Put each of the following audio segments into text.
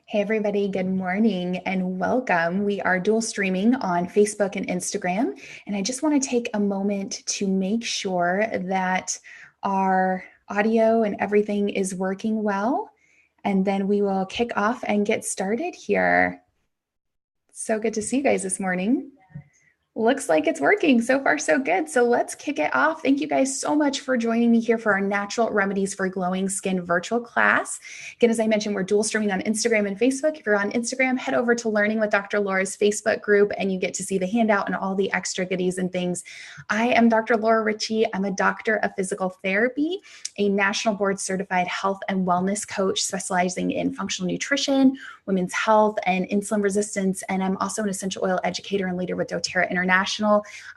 Hey, everybody, good morning and welcome. We are dual streaming on Facebook and Instagram. And I just want to take a moment to make sure that our audio and everything is working well. And then we will kick off and get started here. So good to see you guys this morning. Looks like it's working. So far, so good. So let's kick it off. Thank you guys so much for joining me here for our Natural Remedies for Glowing Skin virtual class. Again, as I mentioned, we're dual streaming on Instagram and Facebook. If you're on Instagram, head over to Learning with Dr. Laura's Facebook group and you get to see the handout and all the extra goodies and things. I am Dr. Laura Ricci. I'm a doctor of physical therapy, a national board certified health and wellness coach specializing in functional nutrition, women's health, and insulin resistance. And I'm also an essential oil educator and leader with doTERRA International.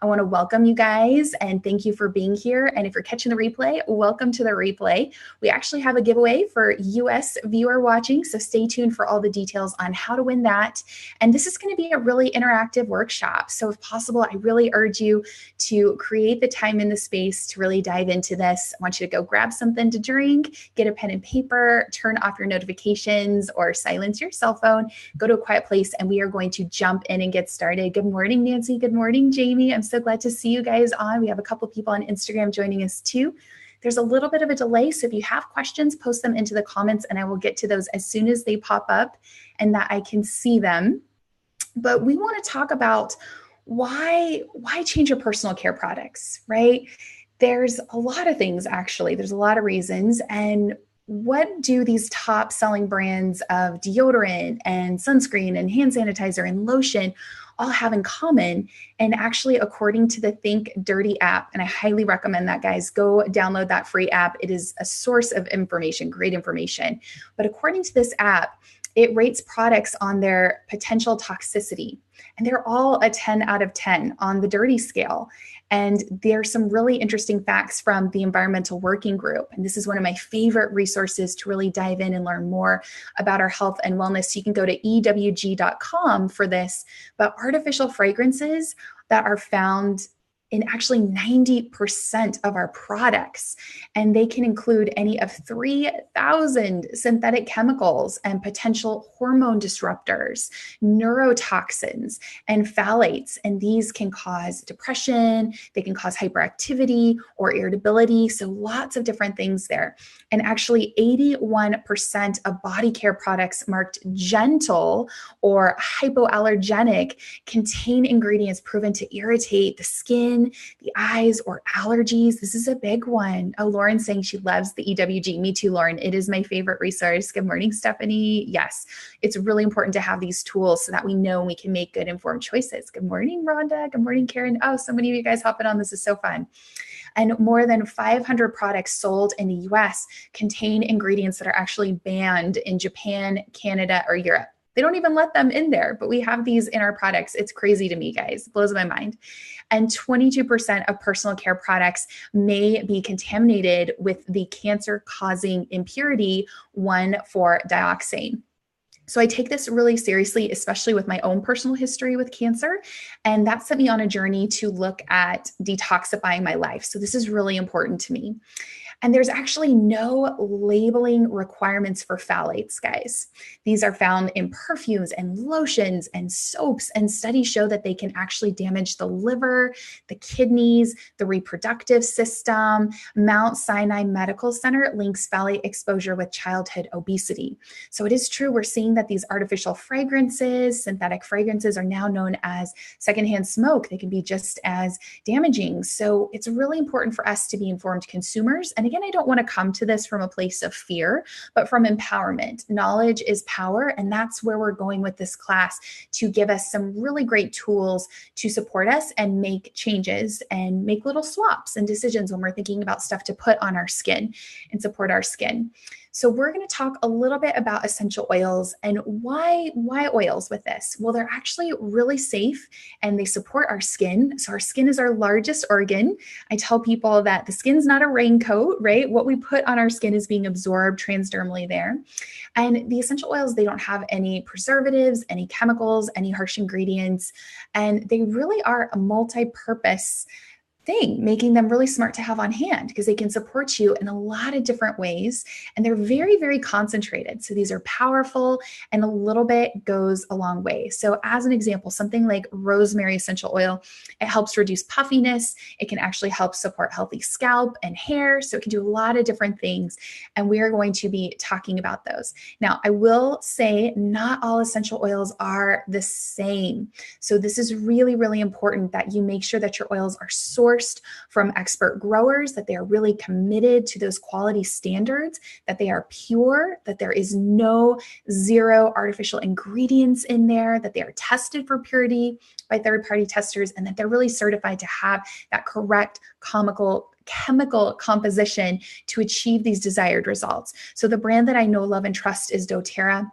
I want to welcome you guys and thank you for being here. And if you're catching the replay, welcome to the replay. We actually have a giveaway for US viewer watching, so stay tuned for all the details on how to win that. And this is going to be a really interactive workshop. So if possible, I really urge you to create the time and the space to really dive into this. I want you to go grab something to drink, get a pen and paper, turn off your notifications or silence your cell phone, go to a quiet place, and we are going to jump in and get started. Good morning, Nancy. Good morning, Jamie. I'm so glad to see you guys on. We have a couple people on Instagram joining us too. There's a little bit of a delay, so if you have questions, post them into the comments and I will get to those as soon as they pop up and that I can see them. But we want to talk about why change your personal care products, right? There's a lot of things, actually. There's a lot of reasons. And what do these top selling brands of deodorant and sunscreen and hand sanitizer and lotion all have in common? And actually, according to the Think Dirty app, and I highly recommend that, guys, go download that free app. It is a source of information, great information. But according to this app, it rates products on their potential toxicity. And they're all a 10 out of 10 on the dirty scale. And there's some really interesting facts from the Environmental Working Group. And this is one of my favorite resources to really dive in and learn more about our health and wellness. You can go to ewg.com for this. But artificial fragrances that are found in actually 90% of our products. And they can include any of 3,000 synthetic chemicals and potential hormone disruptors, neurotoxins, and phthalates. And these can cause depression, they can cause hyperactivity or irritability. So lots of different things there. And actually 81% of body care products marked gentle or hypoallergenic contain ingredients proven to irritate the skin, the eyes, or allergies. This is a big one. Oh, Lauren's saying she loves the EWG. Me too, Lauren. It is my favorite resource. Good morning, Stephanie. Yes, it's really important to have these tools so that we know we can make good informed choices. Good morning, Rhonda. Good morning, Karen. Oh, so many of you guys hopping on. This is so fun. And more than 500 products sold in the US contain ingredients that are actually banned in Japan, Canada, or Europe. They don't even let them in there, but we have these in our products. It's crazy to me, guys. It blows my mind. And 22% of personal care products may be contaminated with the cancer-causing impurity 1,4-dioxane. So I take this really seriously, especially with my own personal history with cancer. And that set me on a journey to look at detoxifying my life. So this is really important to me. And there's actually no labeling requirements for phthalates, guys. These are found in perfumes and lotions and soaps, and studies show that they can actually damage the liver, the kidneys, the reproductive system. Mount Sinai Medical Center links phthalate exposure with childhood obesity. So it is true, we're seeing that these artificial fragrances, synthetic fragrances, are now known as secondhand smoke. They can be just as damaging. So it's really important for us to be informed consumers. And again, I don't want to come to this from a place of fear, but from empowerment. Knowledge is power, and that's where we're going with this class, to give us some really great tools to support us and make changes and make little swaps and decisions when we're thinking about stuff to put on our skin and support our skin. So we're going to talk a little bit about essential oils and why oils with this. Well, they're actually really safe and they support our skin. So our skin is our largest organ. I tell people that the skin's not a raincoat, right? What we put on our skin is being absorbed transdermally there. And the essential oils, they don't have any preservatives, any chemicals, any harsh ingredients, and they really are a multi-purpose thing, making them really smart to have on hand because they can support you in a lot of different ways. And they're very, very concentrated. So these are powerful, and a little bit goes a long way. So as an example, something like rosemary essential oil, it helps reduce puffiness. It can actually help support healthy scalp and hair. So it can do a lot of different things. And we are going to be talking about those. Now, I will say not all essential oils are the same. So this is really, really important that you make sure that your oils are sourced from expert growers, that they are really committed to those quality standards, that they are pure, that there is no zero artificial ingredients in there, that they are tested for purity by third-party testers, and that they're really certified to have that correct chemical composition to achieve these desired results. So the brand that I know, love, and trust is doTERRA.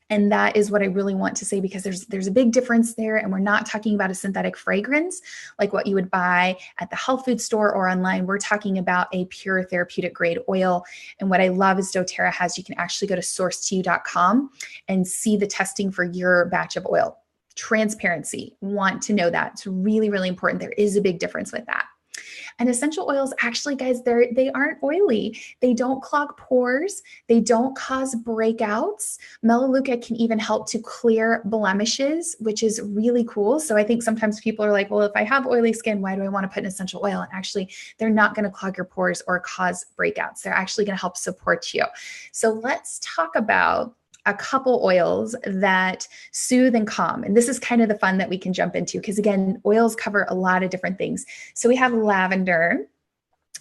And that is what I really want to say, because there's a big difference there. And we're not talking about a synthetic fragrance like what you would buy at the health food store or online. We're talking about a pure therapeutic grade oil. And what I love is doTERRA has, you can actually go to sourceto.com and see the testing for your batch of oil. Transparency, want to know that. It's really, really important. There is a big difference with that. And essential oils, actually, guys, they aren't oily. They don't clog pores. They don't cause breakouts. Melaleuca can even help to clear blemishes, which is really cool. So I think sometimes people are like, well, if I have oily skin, why do I want to put an essential oil? And actually, they're not going to clog your pores or cause breakouts. They're actually going to help support you. So let's talk about a couple oils that soothe and calm. And this is kind of the fun that we can jump into, because again, oils cover a lot of different things. So we have lavender.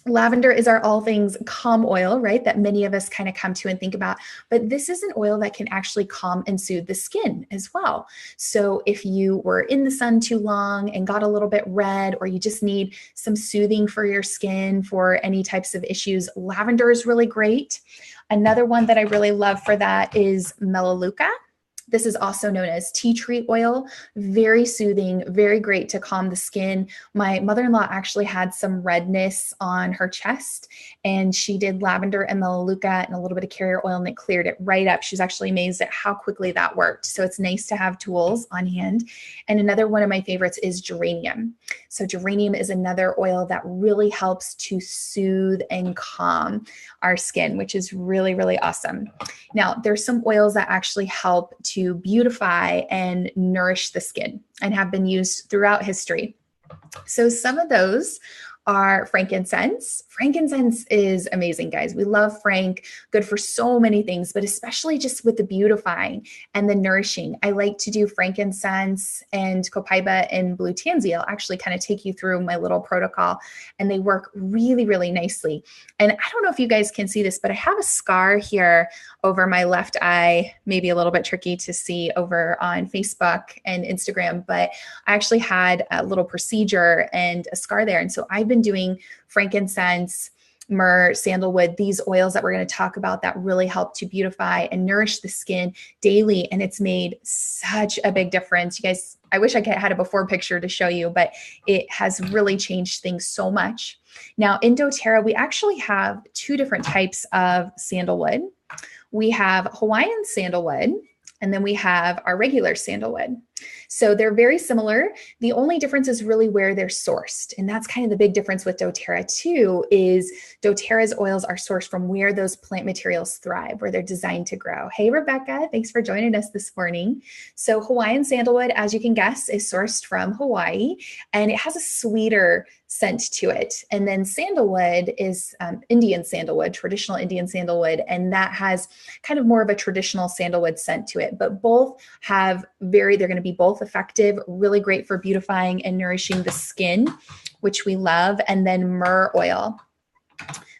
Lavender is our all things calm oil, right? That many of us kind of come to and think about. But this is an oil that can actually calm and soothe the skin as well. So if you were in the sun too long and got a little bit red, or you just need some soothing for your skin for any types of issues, lavender is really great. Another one that I really love for that is Melaleuca. This is also known as tea tree oil. Very soothing, very great to calm the skin. My mother-in-law actually had some redness on her chest, and she did lavender and Melaleuca and a little bit of carrier oil, and it cleared it right up. She was actually amazed at how quickly that worked. So it's nice to have tools on hand. And another one of my favorites is geranium. So geranium is another oil that really helps to soothe and calm our skin, which is really, really awesome. Now, there's some oils that actually help to beautify and nourish the skin and have been used throughout history. So some of those are frankincense. Frankincense is amazing, guys. We love frank, good for so many things, but especially just with the beautifying and the nourishing. I like to do frankincense and copaiba and blue tansy. I'll actually kind of take you through my little protocol, and they work really, really nicely. And I don't know if you guys can see this, but I have a scar here over my left eye, maybe a little bit tricky to see over on Facebook and Instagram, but I actually had a little procedure and a scar there. And so I've been doing frankincense, myrrh, sandalwood, these oils that we're going to talk about that really help to beautify and nourish the skin daily. And it's made such a big difference. You guys, I wish I had a before picture to show you, but it has really changed things so much. Now in doTERRA, we actually have two different types of sandalwood. We have Hawaiian sandalwood, and then we have our regular sandalwood. So they're very similar. The only difference is really where they're sourced. And that's kind of the big difference with doTERRA too, is doTERRA's oils are sourced from where those plant materials thrive, where they're designed to grow. Hey, Rebecca, thanks for joining us this morning. So Hawaiian sandalwood, as you can guess, is sourced from Hawaii, and it has a sweeter scent to it. And then sandalwood is Indian sandalwood, traditional Indian sandalwood, and that has kind of more of a traditional sandalwood scent to it. But both have they're going to be both effective, really great for beautifying and nourishing the skin, which we love. And then myrrh oil.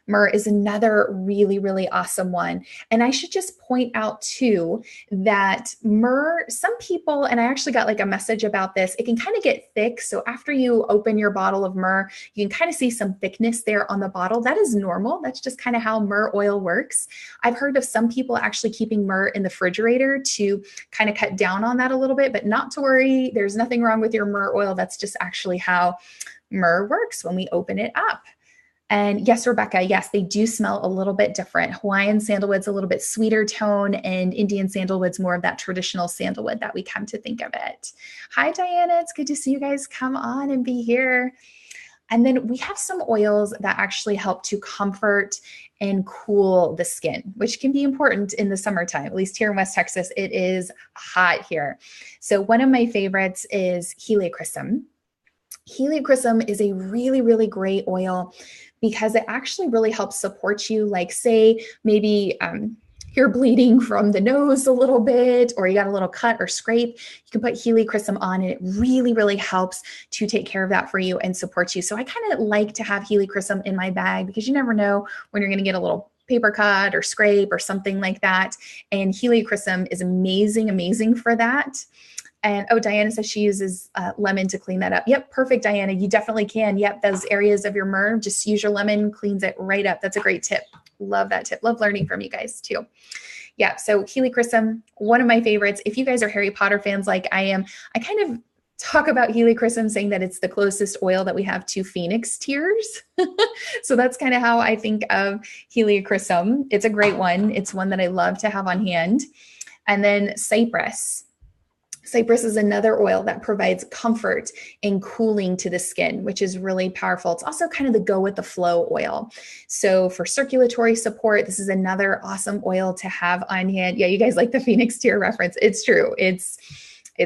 Myrrh is another really, really awesome one. And I should just point out too that myrrh, some people, and I actually got like a message about this, it can kind of get thick. So after you open your bottle of myrrh, you can kind of see some thickness there on the bottle. That is normal. That's just kind of how myrrh oil works. I've heard of some people actually keeping myrrh in the refrigerator to kind of cut down on that a little bit, but not to worry. There's nothing wrong with your myrrh oil. That's just actually how myrrh works when we open it up. And yes, Rebecca, yes, they do smell a little bit different. Hawaiian sandalwood's a little bit sweeter tone, and Indian sandalwood's more of that traditional sandalwood that we come to think of it. Hi, Diana. It's good to see you guys come on and be here. And then we have some oils that actually help to comfort and cool the skin, which can be important in the summertime. At least here in West Texas, it is hot here. So one of my favorites is helichrysum. Helichrysum is a really, really great oil because it actually really helps support you. Like, say, maybe you're bleeding from the nose a little bit, or you got a little cut or scrape, you can put helichrysum on, and it really, really helps to take care of that for you and support you. So I kind of like to have helichrysum in my bag because you never know when you're going to get a little paper cut or scrape or something like that. And helichrysum is amazing, amazing for that. And oh, Diana says she uses lemon to clean that up. Yep, perfect, Diana. You definitely can. Yep, those areas of your MER, just use your lemon, cleans it right up. That's a great tip. Love that tip. Love learning from you guys too. Yeah, so helichrysum, one of my favorites. If you guys are Harry Potter fans like I am, I kind of talk about helichrysum saying that it's the closest oil that we have to phoenix tears. So that's kind of how I think of helichrysum. It's a great one. It's one that I love to have on hand. And then cypress. Cypress is another oil that provides comfort and cooling to the skin, which is really powerful. It's also kind of the go with the flow oil. So for circulatory support, this is another awesome oil to have on hand. Yeah, you guys like the Phoenix Tear reference. It's true. It's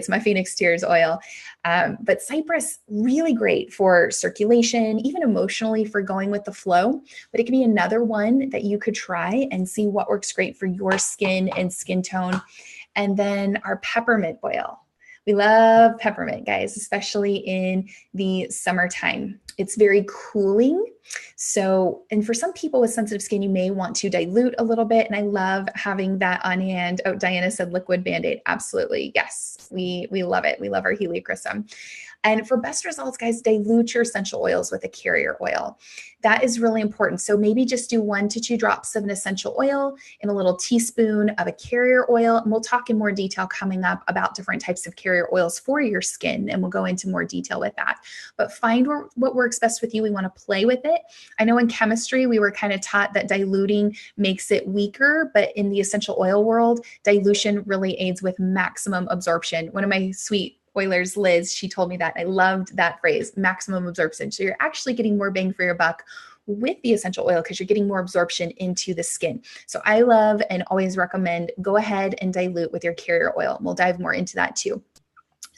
my Phoenix Tears oil. But cypress, really great for circulation, even emotionally for going with the flow. But it could be another one that you could try and see what works great for your skin and skin tone. And then our peppermint oil. We love peppermint, guys, especially in the summertime. It's very cooling. So, and for some people with sensitive skin, you may want to dilute a little bit. And I love having that on hand. Oh, Diana said liquid Band-Aid. Absolutely. Yes, we love it. We love our helichrysum. And for best results, guys, dilute your essential oils with a carrier oil. That is really important. So maybe just do 1 to 2 drops of an essential oil in a little teaspoon of a carrier oil. And we'll talk in more detail coming up about different types of carrier oils for your skin. And we'll go into more detail with that. But find what works best with you. We want to play with it. I know in chemistry, we were kind of taught that diluting makes it weaker, but in the essential oil world, dilution really aids with maximum absorption. One of my sweet Oilers, Liz, she told me that. I loved that phrase, maximum absorption. So you're actually getting more bang for your buck with the essential oil because you're getting more absorption into the skin. So I love and always recommend go ahead and dilute with your carrier oil. We'll dive more into that too.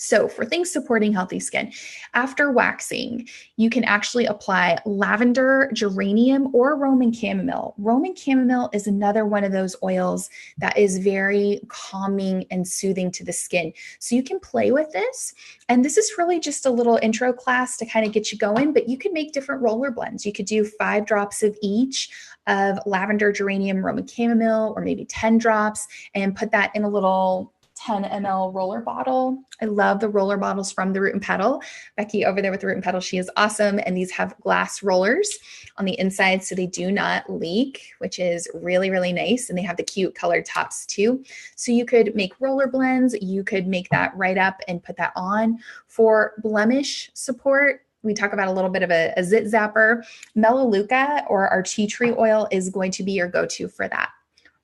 So for things supporting healthy skin, after waxing, you can actually apply lavender, geranium, or Roman chamomile. Roman chamomile is another one of those oils that is very calming and soothing to the skin. So you can play with this. And this is really just a little intro class to kind of get you going, but you could make different roller blends. You could do 5 drops of each of lavender, geranium, Roman chamomile, or maybe 10 drops and put that in a little 10 ml roller bottle. I love the roller bottles from the Root and Petal. Becky over there with the Root and Petal, she is awesome. And these have glass rollers on the inside so they do not leak, which is really, really nice. And they have the cute colored tops too. So you could make roller blends. You could make that right up and put that on. For blemish support, we talk about a little bit of a zit zapper. Melaleuca or our tea tree oil is going to be your go-to for that.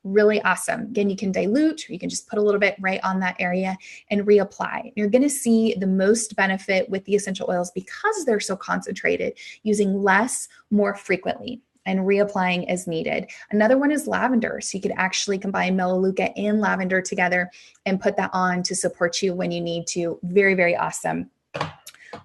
Really awesome. Again, you can dilute, or you can just put a little bit right on that area and reapply. You're going to see the most benefit with the essential oils because they're so concentrated, using less more frequently and reapplying as needed. Another one is lavender. So you could actually combine Melaleuca and lavender together and put that on to support you when you need to. Very, very awesome.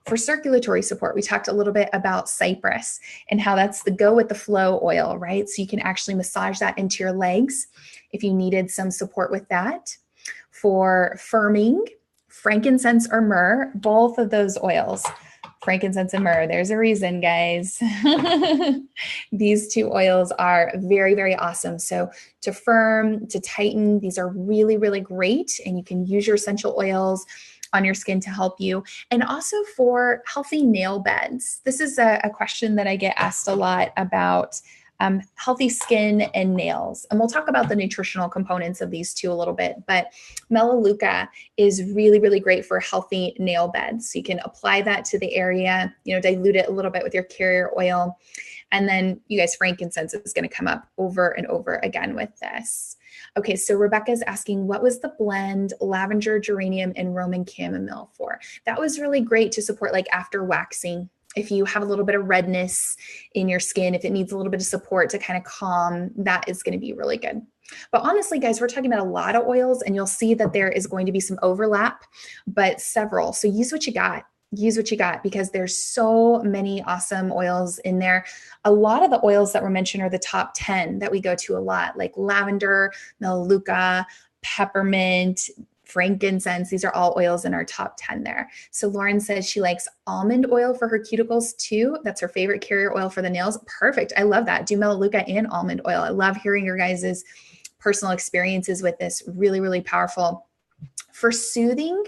For circulatory support, we talked a little bit about cypress and how that's the go with the flow oil, right? So you can actually massage that into your legs if you needed some support with that. For firming, frankincense or myrrh, both of those oils, frankincense and myrrh, there's a reason, guys. These 2 oils are very, very awesome. So to firm, to tighten, these are really, really great. And you can use your essential oils on your skin to help you. And also for healthy nail beds. This is a question that I get asked a lot about healthy skin and nails. And we'll talk about the nutritional components of these 2 a little bit, but Melaleuca is really, really great for healthy nail beds. So you can apply that to the area, dilute it a little bit with your carrier oil. And then you guys, frankincense is going to come up over and over again with this. Okay, so Rebecca's asking, what was the blend lavender, geranium, and Roman chamomile for? That was really great to support like after waxing. If you have a little bit of redness in your skin, if it needs a little bit of support to kind of calm, that is going to be really good. But honestly, guys, we're talking about a lot of oils, and you'll see that there is going to be some overlap, but several. So use what you got. Use what you got, because there's so many awesome oils in there. A lot of the oils that were mentioned are the top 10 that we go to a lot, like lavender, melaleuca, peppermint, frankincense. These are all oils in our top 10 there. So Lauren says she likes almond oil for her cuticles too. That's her favorite carrier oil for the nails. Perfect. I love that. Do melaleuca and almond oil. I love hearing your guys' personal experiences with this. Really, really powerful. For soothing,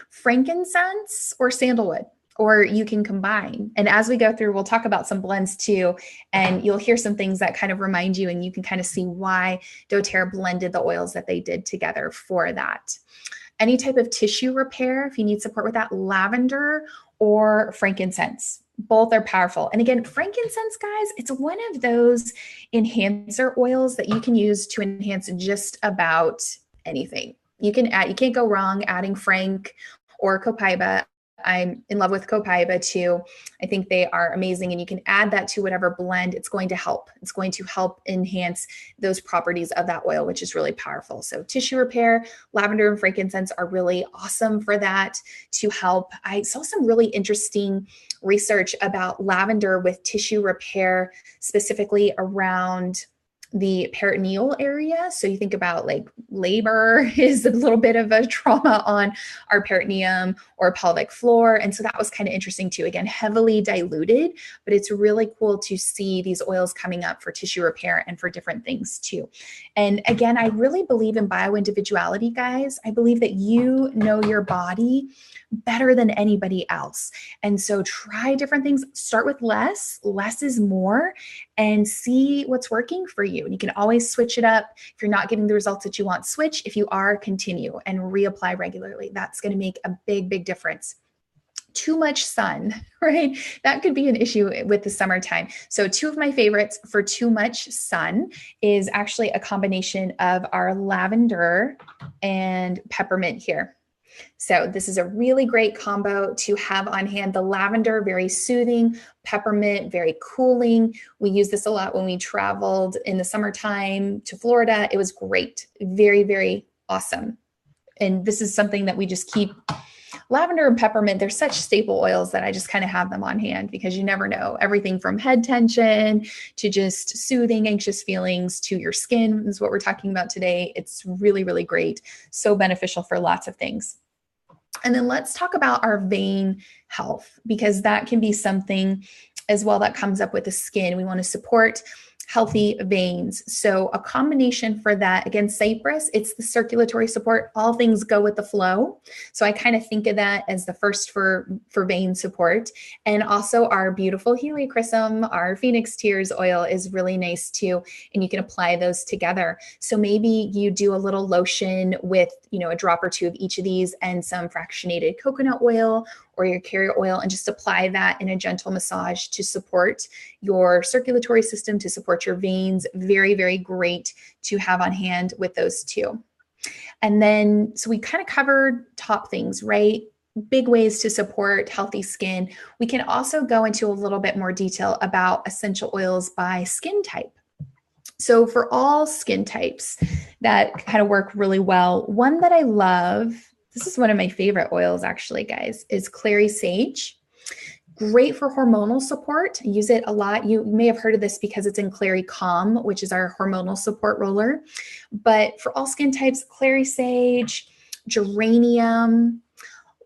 frankincense or sandalwood, or you can combine. And as we go through, we'll talk about some blends too, and you'll hear some things that kind of remind you, and you can kind of see why doTERRA blended the oils that they did together for that. Any type of tissue repair, if you need support with that, lavender or frankincense. Both are powerful. And again, frankincense, guys, it's one of those enhancer oils that you can use to enhance just about anything. You can't go wrong adding frank or copaiba. I'm in love with copaiba too. I think they are amazing, and you can add that to whatever blend. It's going to help. It's going to help enhance those properties of that oil, which is really powerful. So tissue repair, lavender and frankincense are really awesome for that to help. I saw some really interesting research about lavender with tissue repair, specifically around the peritoneal area. So you think about like labor is a little bit of a trauma on our peritoneum or pelvic floor. And so that was kind of interesting too. Again, heavily diluted, but it's really cool to see these oils coming up for tissue repair and for different things too. And again, I really believe in bioindividuality, guys. I believe that you know your body better than anybody else. And so try different things. Start with less. Less is more, and see what's working for you. And you can always switch it up. If you're not getting the results that you want, switch. If you are, continue and reapply regularly. That's going to make a big, big difference. Too much sun, right? That could be an issue with the summertime. So two of my favorites for too much sun is actually a combination of our lavender and peppermint here. So this is a really great combo to have on hand. The lavender, very soothing, peppermint, very cooling. We use this a lot when we traveled in the summertime to Florida. It was great. Very, very awesome. And this is something that we just keep. Lavender and peppermint, they're such staple oils that I just kind of have them on hand, because you never know. Everything from head tension to just soothing anxious feelings to your skin is what we're talking about today. It's really, really great. So beneficial for lots of things. And then let's talk about our vein health, because that can be something as well that comes up with the skin. We want to support healthy veins. So a combination for that, again, cypress, it's the circulatory support. All things go with the flow. So I kind of think of that as the first for vein support. And also our beautiful helichrysum, our phoenix tears oil is really nice too. And you can apply those together. So maybe you do a little lotion with, a drop or two of each of these and some fractionated coconut oil or your carrier oil, and just apply that in a gentle massage to support your circulatory system, to support your veins. Very, very great to have on hand with those two. And then, so we kind of covered top things, right? Big ways to support healthy skin. We can also go into a little bit more detail about essential oils by skin type. So for all skin types that kind of work really well, one that I love, this is one of my favorite oils actually, guys, is clary sage. Great for hormonal support. I use it a lot. You may have heard of this because it's in Clary Calm, which is our hormonal support roller. But for all skin types, clary sage, geranium,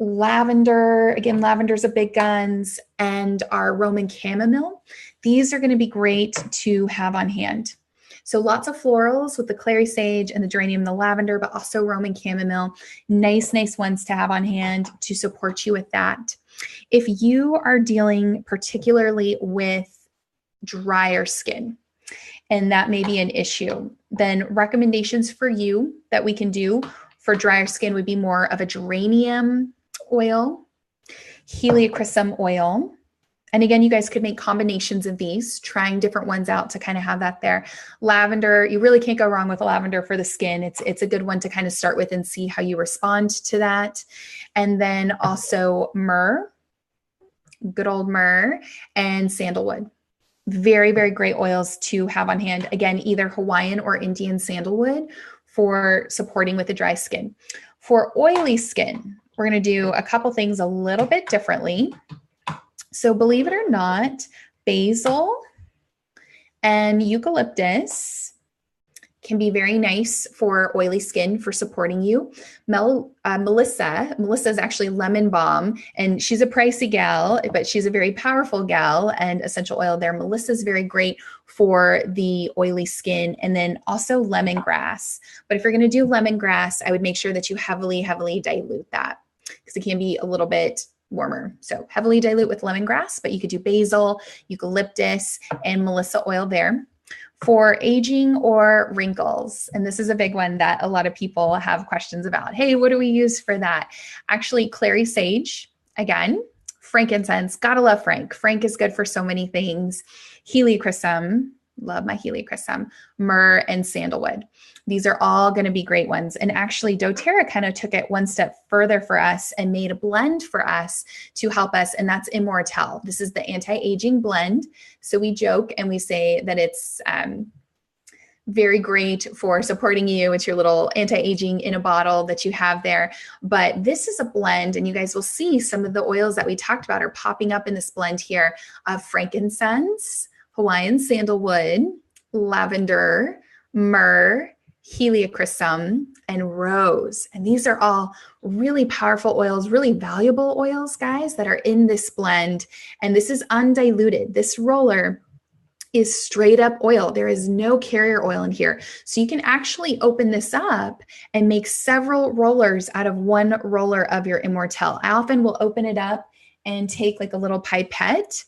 lavender, again, lavender's a big guns, and our Roman chamomile. These are going to be great to have on hand. So lots of florals with the clary sage and the geranium, the lavender, but also Roman chamomile. Nice, nice ones to have on hand to support you with that. If you are dealing particularly with drier skin, and that may be an issue, then recommendations for you that we can do for drier skin would be more of a geranium oil, helichrysum oil. And again, you guys could make combinations of these, trying different ones out to kind of have that there. Lavender, you really can't go wrong with lavender for the skin. It's a good one to kind of start with and see how you respond to that. And then also myrrh good old myrrh, and sandalwood. Very, very great oils to have on hand. Again, either Hawaiian or Indian sandalwood for supporting with the dry skin. For oily skin, we're going to do a couple things a little bit differently. So believe it or not, basil and eucalyptus can be very nice for oily skin for supporting you. Melissa is actually lemon balm, and she's a pricey gal, but she's a very powerful gal, and essential oil there. Melissa's very great for the oily skin, and then also lemongrass. But if you're going to do lemongrass, I would make sure that you heavily dilute that because it can be a little bit warmer. So heavily dilute with lemongrass, but you could do basil, eucalyptus, and Melissa oil there. For aging or wrinkles, and this is a big one that a lot of people have questions about. Hey, what do we use for that? Actually, clary sage, again, frankincense, gotta love Frank. Frank is good for so many things. Helichrysum, love my helichrysum, myrrh, and sandalwood. These are all going to be great ones. And actually, doTERRA kind of took it one step further for us and made a blend for us to help us, and that's Immortelle. This is the anti-aging blend. So we joke and we say that it's very great for supporting you. It's your little anti-aging in a bottle that you have there. But this is a blend, and you guys will see some of the oils that we talked about are popping up in this blend here of frankincense, Hawaiian sandalwood, lavender, myrrh, helichrysum, and rose. And these are all really powerful oils, really valuable oils, guys, that are in this blend. And this is undiluted. This roller is straight up oil. There is no carrier oil in here. So you can actually open this up and make several rollers out of one roller of your Immortelle. I often will open it up and take like a little pipette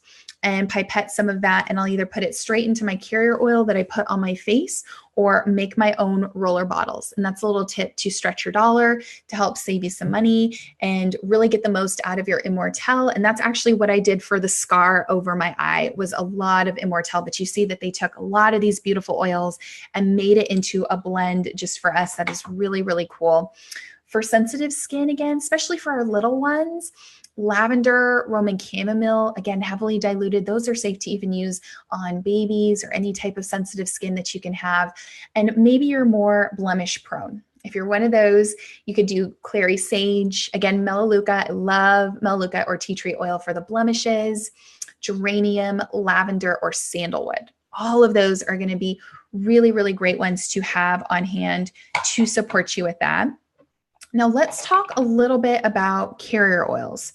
and pipette some of that, and I'll either put it straight into my carrier oil that I put on my face or make my own roller bottles. And that's a little tip to stretch your dollar, to help save you some money and really get the most out of your Immortelle. And that's actually what I did for the scar over my eye, was a lot of Immortelle. But you see that they took a lot of these beautiful oils and made it into a blend just for us. That is really, really cool. For sensitive skin, again, especially for our little ones, lavender, Roman chamomile, again, heavily diluted. Those are safe to even use on babies or any type of sensitive skin that you can have. And maybe you're more blemish prone. If you're one of those, you could do clary sage. Again, melaleuca. I love melaleuca or tea tree oil for the blemishes, geranium, lavender, or sandalwood. All of those are going to be really, really great ones to have on hand to support you with that. Now let's talk a little bit about carrier oils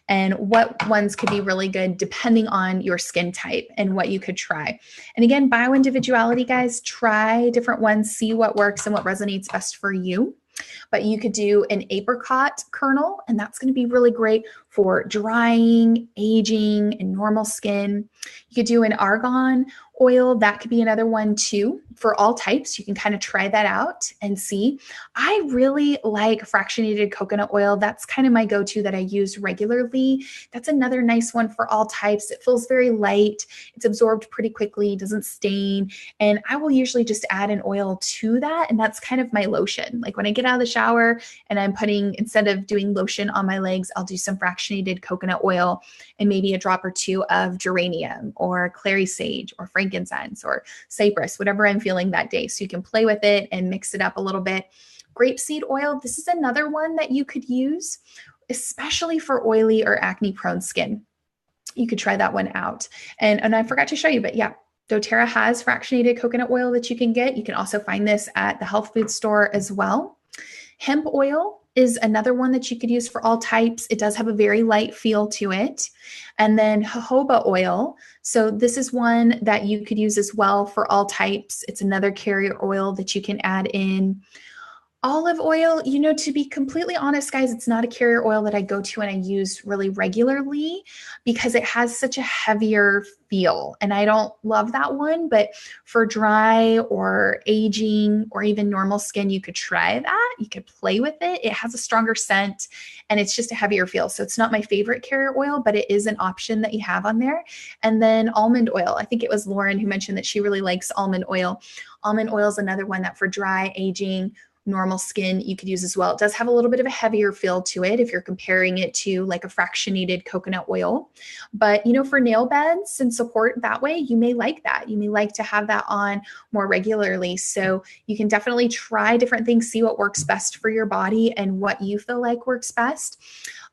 and what ones could be really good depending on your skin type and what you could try. And again, bioindividuality, guys, try different ones, see what works and what resonates best for you. But you could do an apricot kernel, and that's going to be really great for drying, aging, and normal skin. You could do an argan oil. That could be another one too for all types. You can kind of try that out and see. I really like fractionated coconut oil. That's kind of my go-to that I use regularly. That's another nice one for all types. It feels very light. It's absorbed pretty quickly, doesn't stain. And I will usually just add an oil to that. And that's kind of my lotion. Like when I get out of the shower and I'm putting, instead of doing lotion on my legs, I'll do some fractionated coconut oil and maybe a drop or two of geranium or clary sage or frankincense or cypress, whatever I'm feeling that day. So you can play with it and mix it up a little bit. Grapeseed oil, this is another one that you could use, especially for oily or acne prone skin. You could try that one out. And I forgot to show you, but yeah, doTERRA has fractionated coconut oil that you can get. You can also find this at the health food store as well. Hemp oil is another one that you could use for all types. It does have a very light feel to it. And then jojoba oil. So this is one that you could use as well for all types. It's another carrier oil that you can add in. Olive oil, you know, to be completely honest, guys, it's not a carrier oil that I go to and I use really regularly because it has such a heavier feel. And I don't love that one, but for dry or aging or even normal skin, you could try that. You could play with it. It has a stronger scent and it's just a heavier feel. So it's not my favorite carrier oil, but it is an option that you have on there. And then almond oil. I think it was Lauren who mentioned that she really likes almond oil. Almond oil is another one that for dry, aging, normal skin, you could use as well. It does have a little bit of a heavier feel to it if you're comparing it to like a fractionated coconut oil. But, for nail beds and support that way, you may like that. You may like to have that on more regularly. So you can definitely try different things, see what works best for your body and what you feel like works best.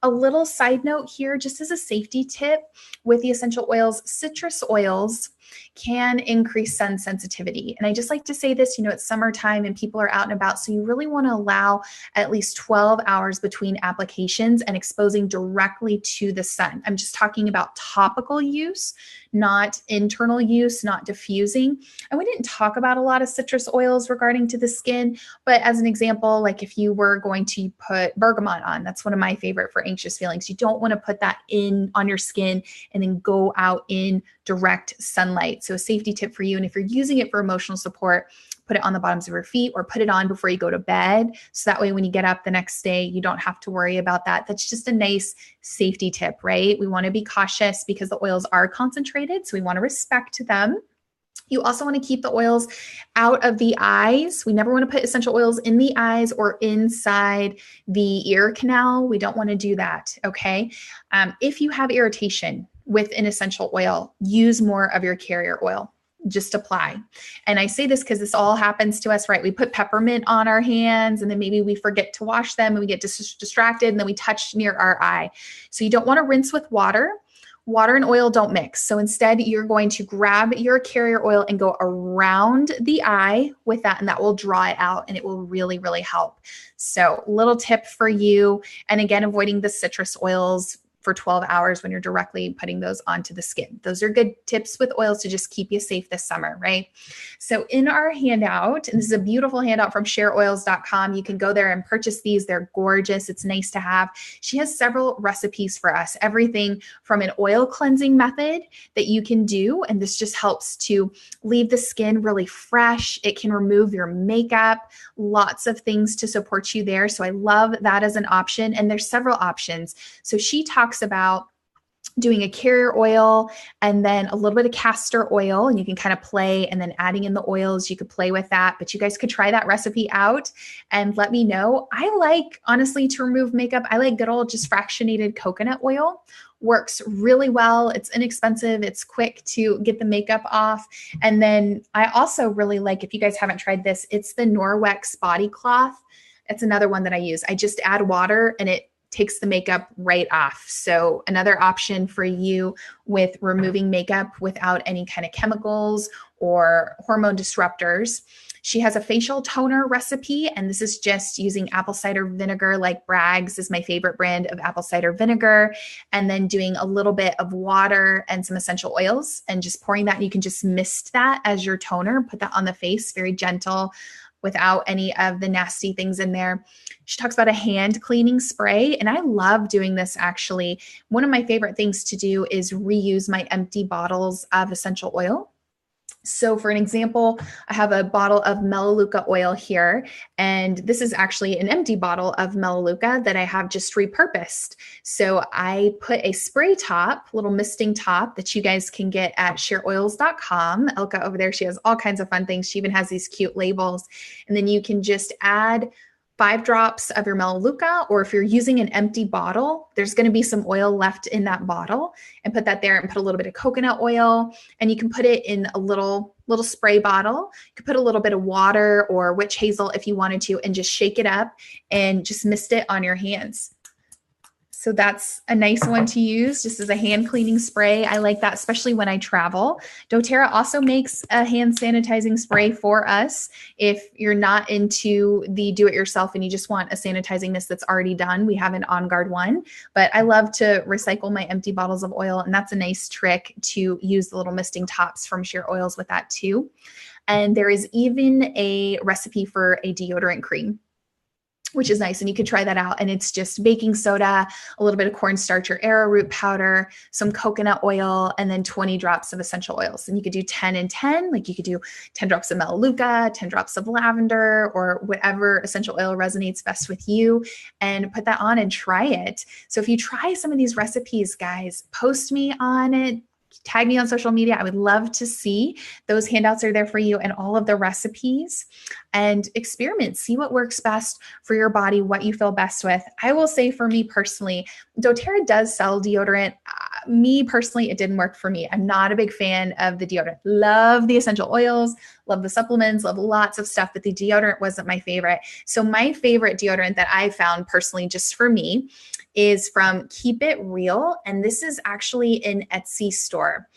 A little side note here, just as a safety tip with the essential oils, citrus oils can increase sun sensitivity. And I just like to say this, it's summertime and people are out and about. So you really want to allow at least 12 hours between applications and exposing directly to the sun. I'm just talking about topical use, not internal use, not diffusing. And we didn't talk about a lot of citrus oils regarding to the skin, but as an example, like if you were going to put bergamot on, that's one of my favorite for anxious feelings. You don't want to put that in on your skin and then go out in direct sunlight. So a safety tip for you. And if you're using it for emotional support, put it on the bottoms of your feet or put it on before you go to bed. So that way, when you get up the next day, you don't have to worry about that. That's just a nice safety tip, right? We want to be cautious because the oils are concentrated. So we want to respect them. You also want to keep the oils out of the eyes. We never want to put essential oils in the eyes or inside the ear canal. We don't want to do that, okay? If you have irritation with an essential oil, use more of your carrier oil. Just apply. And I say this because this all happens to us, right? We put peppermint on our hands and then maybe we forget to wash them and we get distracted and then we touch near our eye. So you don't want to rinse with water. Water and oil don't mix. So instead, you're going to grab your carrier oil and go around the eye with that, and that will draw it out and it will really, really help. So little tip for you. And again, avoiding the citrus oils for 12 hours when you're directly putting those onto the skin. Those are good tips with oils to just keep you safe this summer, right? So in our handout, and this is a beautiful handout from shareoils.com. You can go there and purchase these. They're gorgeous. It's nice to have. She has several recipes for us, everything from an oil cleansing method that you can do. And this just helps to leave the skin really fresh. It can remove your makeup, lots of things to support you there. So I love that as an option. And there's several options. So she talks about doing a carrier oil and then a little bit of castor oil, and you can kind of play, and then adding in the oils, you could play with that, but you guys could try that recipe out and let me know. I like, honestly, to remove makeup, I like good old just fractionated coconut oil. Works really well. It's inexpensive. It's quick to get the makeup off. And then I also really like, if you guys haven't tried this, it's the Norwex body cloth. It's another one that I use. I just add water and it takes the makeup right off. So another option for you with removing makeup without any kind of chemicals or hormone disruptors. She has a facial toner recipe, and this is just using apple cider vinegar, like Bragg's is my favorite brand of apple cider vinegar, and then doing a little bit of water and some essential oils and just pouring that. And you can just mist that as your toner, put that on the face, very gentle, without any of the nasty things in there. She talks about a hand cleaning spray, and I love doing this actually. One of my favorite things to do is reuse my empty bottles of essential oil. So for an example, I have a bottle of Melaleuca oil here, and this is actually an empty bottle of Melaleuca that I have just repurposed. So I put a spray top, little misting top that you guys can get at shareoils.com. Elka over there, she has all kinds of fun things. She even has these cute labels. And then you can just add 5 drops of your Melaleuca, or if you're using an empty bottle, there's going to be some oil left in that bottle, and put that there and put a little bit of coconut oil, and you can put it in a little spray bottle. You could put a little bit of water or witch hazel if you wanted to, and just shake it up and just mist it on your hands. So that's a nice one to use just as a hand cleaning spray. I like that, especially when I travel. doTERRA also makes a hand sanitizing spray for us. If you're not into the do-it-yourself and you just want a sanitizing mist that's already done, we have an On Guard one. But I love to recycle my empty bottles of oil, and that's a nice trick to use the little misting tops from Share Oils with that too. And there is even a recipe for a deodorant cream, which is nice. And you can try that out. And it's just baking soda, a little bit of cornstarch or arrowroot powder, some coconut oil, and then 20 drops of essential oils. And you could do 10 and 10, like you could do 10 drops of Melaleuca, 10 drops of lavender, or whatever essential oil resonates best with you, and put that on and try it. So if you try some of these recipes, guys, post me on it. tag me on social media. I would love to see. Those handouts are there for you and all of the recipes, and experiment, see what works best for your body, what you feel best with. I will say for me personally, doTERRA does sell deodorant. Me personally, it didn't work for me. I'm not a big fan of the deodorant. Love the essential oils, love the supplements, love lots of stuff, but the deodorant wasn't my favorite. So my favorite deodorant that I found personally, just for me, is from Keep It Real. And this is actually an Etsy store.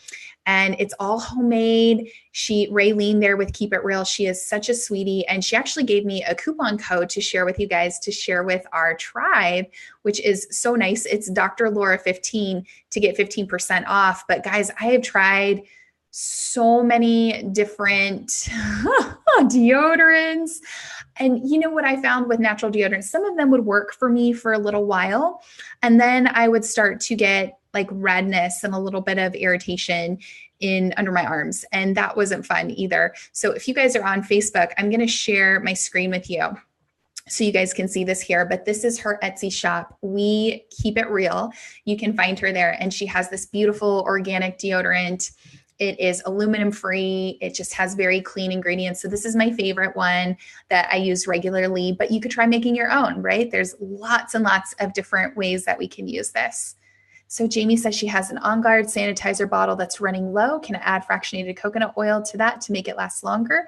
And it's all homemade. Raylene there with Keep It Real, she is such a sweetie. And she actually gave me a coupon code to share with you guys, to share with our tribe, which is so nice. It's Dr. Laura 15 to get 15% off. But guys, I have tried so many different deodorants. And you know what I found with natural deodorants? Some of them would work for me for a little while. And then I would start to get like redness and a little bit of irritation under my arms. And that wasn't fun either. So if you guys are on Facebook, I'm going to share my screen with you so you guys can see this here, but this is her Etsy shop. We Keep It Real. You can find her there. And she has this beautiful organic deodorant. It is aluminum free. It just has very clean ingredients. So this is my favorite one that I use regularly, but you could try making your own, right? There's lots and lots of different ways that we can use this. So Jamie says she has an On Guard sanitizer bottle that's running low. Can I add fractionated coconut oil to that to make it last longer?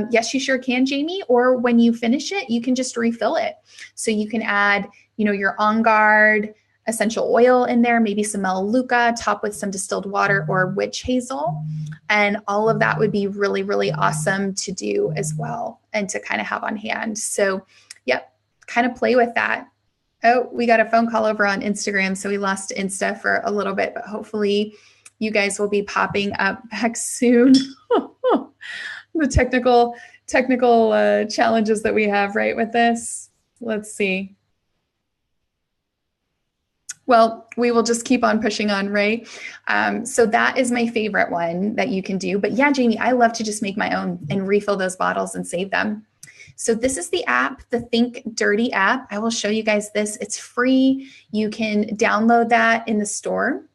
Yes, you sure can, Jamie. Or when you finish it, you can just refill it. So you can add, your On Guard essential oil in there, maybe some Melaleuca, top with some distilled water or witch hazel. And all of that would be really, really awesome to do as well and to kind of have on hand. So, yep, kind of play with that. Oh, we got a phone call over on Instagram, so we lost Insta for a little bit, but hopefully you guys will be popping up back soon. The technical challenges that we have, right, with this. Let's see. Well, we will just keep on pushing on, right? So that is my favorite one that you can do. But yeah, Jamie, I love to just make my own and refill those bottles and save them. So this is the app, the Think Dirty app. I will show you guys this. It's free. You can download that in the store.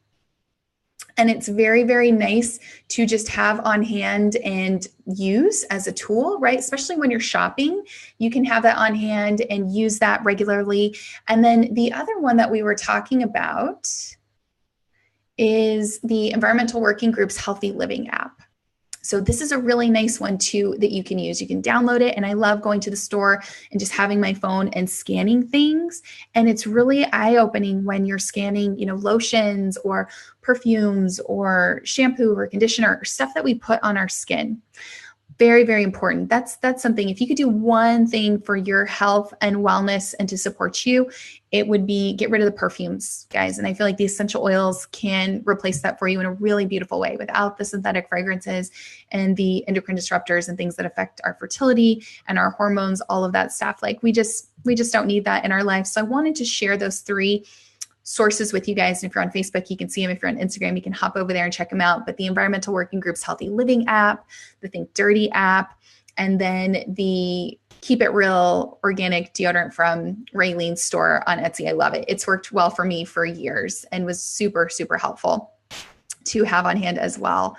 And it's very, very nice to just have on hand and use as a tool, right? Especially when you're shopping, you can have that on hand and use that regularly. And then the other one that we were talking about is the Environmental Working Group's Healthy Living app. So this is a really nice one too that you can use. You can download it. And I love going to the store and just having my phone and scanning things. And it's really eye-opening when you're scanning, lotions or perfumes or shampoo or conditioner or stuff that we put on our skin. Very, very important. That's something, if you could do one thing for your health and wellness and to support you, it would be get rid of the perfumes, guys. And I feel like the essential oils can replace that for you in a really beautiful way without the synthetic fragrances and the endocrine disruptors and things that affect our fertility and our hormones, all of that stuff. Like we just don't need that in our life. So I wanted to share those three sources with you guys. And if you're on Facebook, you can see them. If you're on Instagram, you can hop over there and check them out. But the Environmental Working Group's Healthy Living app, the Think Dirty app, and then the Keep It Real organic deodorant from Raylene's store on Etsy. I love it. It's worked well for me for years and was super, super helpful to have on hand as well.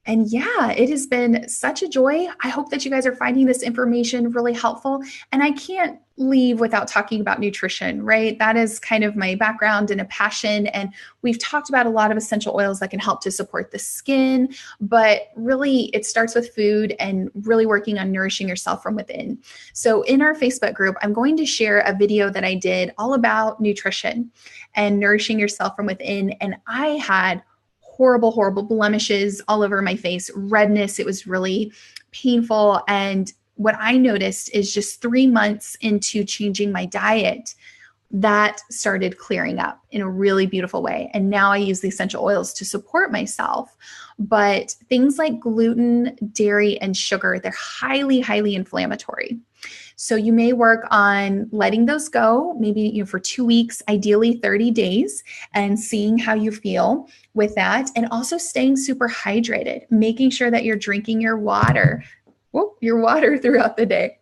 And yeah, it has been such a joy. I hope that you guys are finding this information really helpful. And I can't leave without talking about nutrition, right? That is kind of my background and a passion. And we've talked about a lot of essential oils that can help to support the skin, but really it starts with food and really working on nourishing yourself from within. So in our Facebook group, I'm going to share a video that I did all about nutrition and nourishing yourself from within. And I had horrible blemishes all over my face, redness. It was really painful. And what I noticed is just 3 months into changing my diet, that started clearing up in a really beautiful way. And now I use the essential oils to support myself. But things like gluten, dairy, and sugar, they're highly, highly inflammatory. So you may work on letting those go, maybe for 2 weeks, ideally 30 days, and seeing how you feel with that. And also staying super hydrated, making sure that you're drinking your water throughout the day.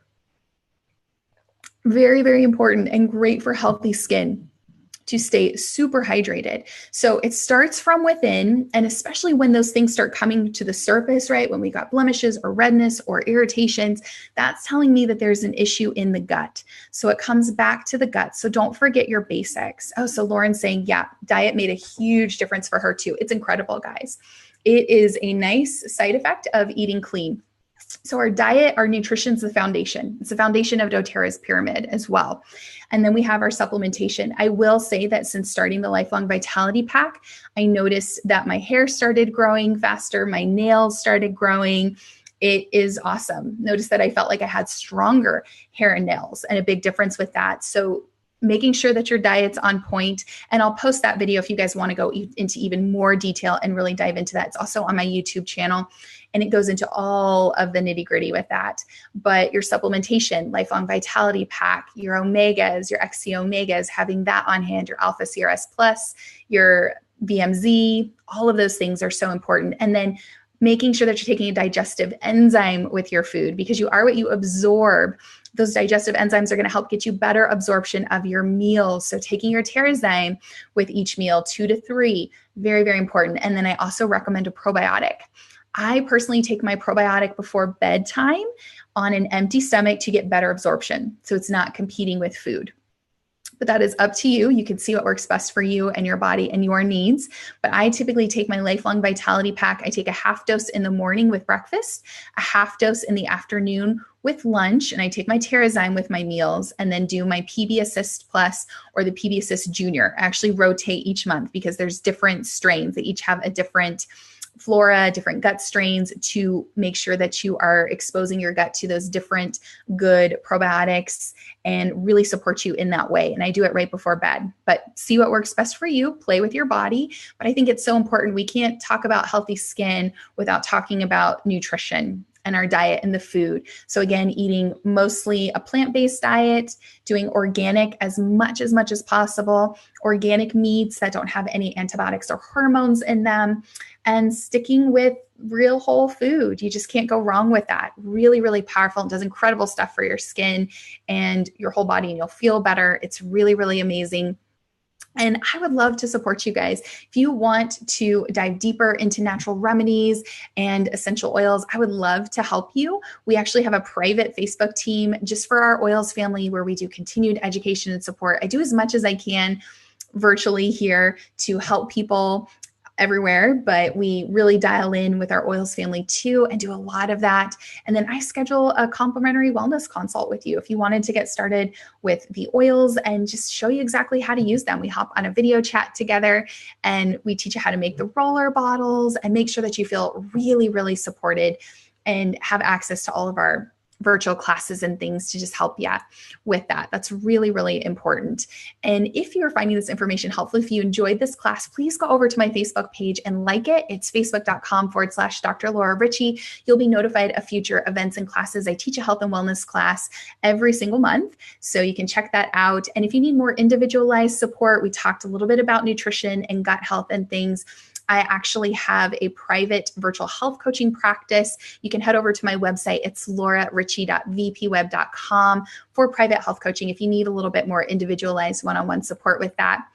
Very, very important and great for healthy skin to stay super hydrated. So it starts from within, and especially when those things start coming to the surface, right? When we got blemishes or redness or irritations, that's telling me that there's an issue in the gut. So it comes back to the gut. So don't forget your basics. Oh, so Lauren's saying, yeah, diet made a huge difference for her too. It's incredible, guys. It is a nice side effect of eating clean. So our diet, our nutrition is the foundation. It's the foundation of doTERRA's pyramid as well. And then we have our supplementation. I will say that since starting the Lifelong Vitality Pack, I noticed that my hair started growing faster. My nails started growing. It is awesome. Notice that I felt like I had stronger hair and nails, and a big difference with that. So making sure that your diet's on point. And I'll post that video if you guys want to go into even more detail and really dive into that. It's also on my YouTube channel, and it goes into all of the nitty gritty with that. But your supplementation, Lifelong Vitality Pack, your omegas, your XC omegas, having that on hand, your Alpha CRS Plus, your VMZ, all of those things are so important. And then making sure that you're taking a digestive enzyme with your food, because you are what you absorb. Those digestive enzymes are going to help get you better absorption of your meals. So taking your Terrazyme with each meal, 2 to 3, very, very important. And then I also recommend a probiotic. I personally take my probiotic before bedtime on an empty stomach to get better absorption. So it's not competing with food. But that is up to you. You can see what works best for you and your body and your needs. But I typically take my Lifelong Vitality Pack. I take a half dose in the morning with breakfast, a half dose in the afternoon with lunch, and I take my Terrazyme with my meals, and then do my PB Assist Plus or the PB Assist Junior. I actually rotate each month because there's different strains. They each have a different flora, different gut strains, to make sure that you are exposing your gut to those different good probiotics and really support you in that way. And I do it right before bed. But see what works best for you, play with your body. But I think it's so important. We can't talk about healthy skin without talking about nutrition and our diet and the food. So again, eating mostly a plant-based diet, doing organic as much as possible, organic meats that don't have any antibiotics or hormones in them, and sticking with real whole food. You just can't go wrong with that. Really, really powerful. It does incredible stuff for your skin and your whole body, and you'll feel better. It's really, really amazing. And I would love to support you guys. If you want to dive deeper into natural remedies and essential oils, I would love to help you. We actually have a private Facebook team just for our oils family where we do continued education and support. I do as much as I can virtually here to help people everywhere, but we really dial in with our oils family too and do a lot of that. And then I schedule a complimentary wellness consult with you if you wanted to get started with the oils and just show you exactly how to use them. We hop on a video chat together and we teach you how to make the roller bottles and make sure that you feel really, really supported and have access to all of our virtual classes and things to just help you with that. That's really, really important. And if you're finding this information helpful, if you enjoyed this class, please go over to my Facebook page and like it. It's facebook.com/Dr. Laura Ricci. You'll be notified of future events and classes. I teach a health and wellness class every single month, so you can check that out. And if you need more individualized support, we talked a little bit about nutrition and gut health and things. I actually have a private virtual health coaching practice. You can head over to my website. It's lauraricci.vpweb.com for private health coaching if you need a little bit more individualized one-on-one support with that.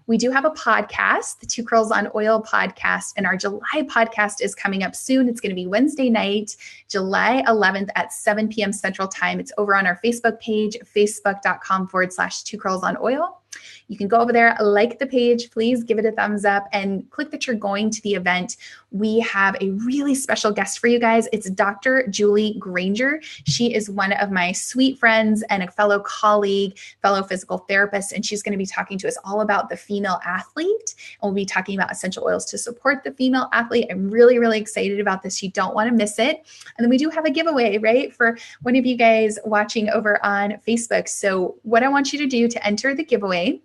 We do have a podcast, the Two Curls on Oil podcast, and our July podcast is coming up soon. It's going to be Wednesday night, July 11th at 7 p.m. Central Time. It's over on our Facebook page, facebook.com/Two Curls on Oil. You can go over there, like the page, please give it a thumbs up and click that you're going to the event. We have a really special guest for you guys. It's Dr. Julie Granger. She is one of my sweet friends and a fellow colleague, fellow physical therapist, and she's going to be talking to us all about the female athlete. And we'll be talking about essential oils to support the female athlete. I'm really, really excited about this. You don't want to miss it. And then we do have a giveaway, right, for one of you guys watching over on Facebook. So what I want you to do to enter the giveaway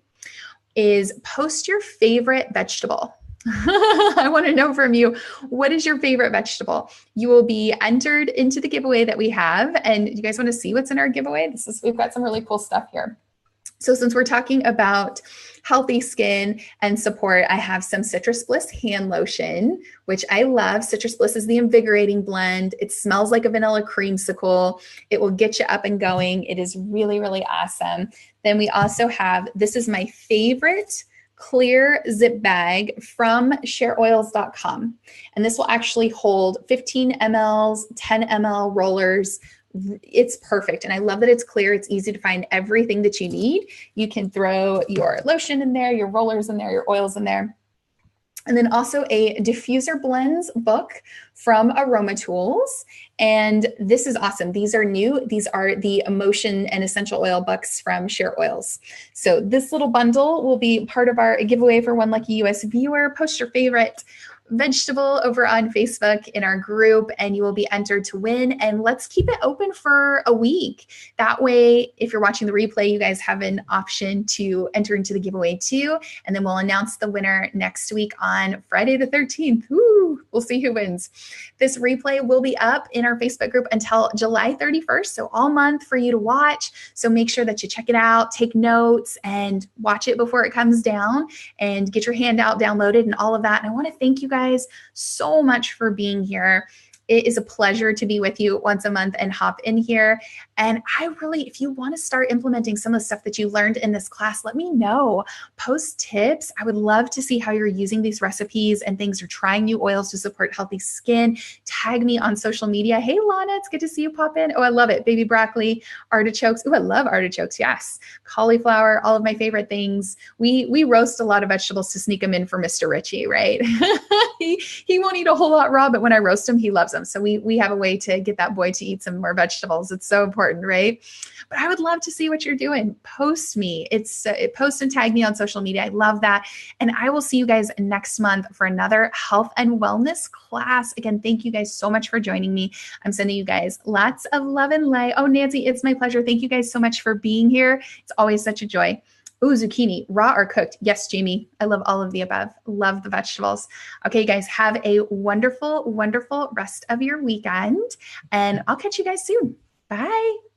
is post your favorite vegetable. I want to know from you, what is your favorite vegetable? You will be entered into the giveaway that we have. And you guys want to see what's in our giveaway? We've got some really cool stuff here. So since we're talking about healthy skin and support, I have some Citrus Bliss hand lotion, which I love. Citrus Bliss is the invigorating blend. It smells like a vanilla creamsicle. It will get you up and going. It is really, really awesome. Then we also have, this is my favorite clear zip bag from shareoils.com. And this will actually hold 15 mLs, 10 ml rollers. It's perfect. And I love that it's clear. It's easy to find everything that you need. You can throw your lotion in there, your rollers in there, your oils in there. And then also a diffuser blends book from Aroma Tools. And this is awesome. These are new. These are the emotion and essential oil books from Share Oils. So this little bundle will be part of our giveaway for one lucky US viewer. Post your favorite vegetable over on Facebook in our group, and you will be entered to win. And let's keep it open for a week. That way, if you're watching the replay, you guys have an option to enter into the giveaway too. And then we'll announce the winner next week on Friday the 13th. Woo! We'll see who wins. This replay will be up in our Facebook group until July 31st, so all month for you to watch. So make sure that you check it out, take notes, and watch it before it comes down, and get your handout downloaded and all of that. And I want to thank you guys so much for being here. It is a pleasure to be with you once a month and hop in here. And I really, if you want to start implementing some of the stuff that you learned in this class, let me know. Post tips. I would love to see how you're using these recipes and things, or trying new oils to support healthy skin. Tag me on social media. Hey, Lana, it's good to see you pop in. Oh, I love it. Baby broccoli, artichokes. Oh, I love artichokes. Yes. Cauliflower, all of my favorite things. We roast a lot of vegetables to sneak them in for Mr. Ricci, right? He won't eat a whole lot raw, but when I roast them, he loves them. So we have a way to get that boy to eat some more vegetables. It's so important, right? But I would love to see what you're doing. Post me. Post and tag me on social media. I love that. And I will see you guys next month for another health and wellness class. Again, thank you guys so much for joining me. I'm sending you guys lots of love and light. Oh, Nancy, it's my pleasure. Thank you guys so much for being here. It's always such a joy. Ooh, zucchini, raw or cooked? Yes, Jamie. I love all of the above. Love the vegetables. Okay, guys, have a wonderful, wonderful rest of your weekend. And I'll catch you guys soon. Bye.